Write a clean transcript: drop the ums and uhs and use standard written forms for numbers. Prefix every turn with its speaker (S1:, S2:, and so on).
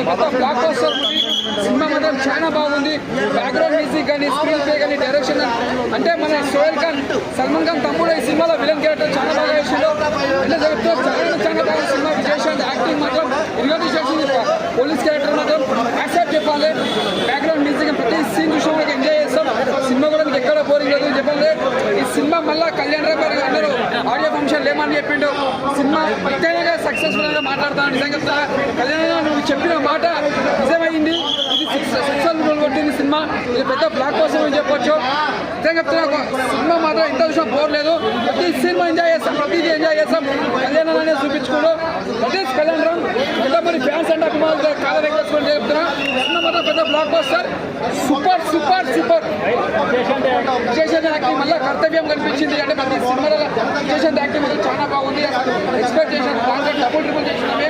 S1: Block buster cinema మాత్రం చాలా బాగుంది. బ్యాక్గ్రౌండ్ మ్యూజిక్ కానీ స్క్రీన్ ప్లే కానీ డైరెక్షన్ అంటే మన సోహెల్ ఖాన్ సల్మాన్ ఖాన్ తమ్ముడు ఈ సినిమాలో విలన్ క్యారెక్టర్ చాలా బాగా వేసిండు. అంటే చాలా బాగా సినిమా విజయశాంత్ యాక్టింగ్ మాత్రం ఇరుగతి చేసింది. పోలీస్ క్యారెక్టర్ మాత్రం యాక్సెప్ట్ చెప్పాలి. బ్యాక్గ్రౌండ్ మ్యూజిక్ ప్రతి సీన్ చూసి మనకి ఎంజాయ్ చేస్తాం. సినిమా కూడా మీకు ఎక్కడ బోరింగ్ లేదు చెప్పాలి. ఈ సినిమా మళ్ళీ కళ్యాణ్ రావు గారు అందరూ ఆడియో ఫంక్షన్ లేమని చెప్పిండు. సినిమా ప్రత్యేకంగా సక్సెస్ఫుల్ గా మాట్లాడతాను. నిజంగా చెప్తా కళ్యాణ్ నువ్వు చెప్పిన మాట నిజమైంది. ఇది సక్సెస్ఫుల్ కొట్టింది సినిమా. ఇది పెద్ద బ్లాక్ బస్టర్ అని చెప్పొచ్చు. నిజంగా చెప్తున్నా సినిమా మాత్రం ఇంత విషయం బోర్ లేదు. ప్రతి సినిమా ఎంజాయ్ చేస్తాం, ప్రతిదీ ఎంజాయ్ చేస్తాం. కళ్యాణ్ అనేది చూపించుకోడు. ప్రతి కళ్యాణ్ రావు ఎంతమంది ఫ్యాన్స్ అంటే అభిమానులు కాల రిక్వెస్ట్ చెప్తున్నా. సినిమా మాత్రం పెద్ద block buster. Super super super. Vijayashant acting మళ్ళీ కర్తవ్యం కనిపించింది. అంటే ప్రతి సినిమాలో విజయశాంత్ యాక్టింగ్ చాలా బాగుంది. ఎక్స్పెక్ట్ చేసిన డబుల్ ట్రిపుల్ చేసినామే.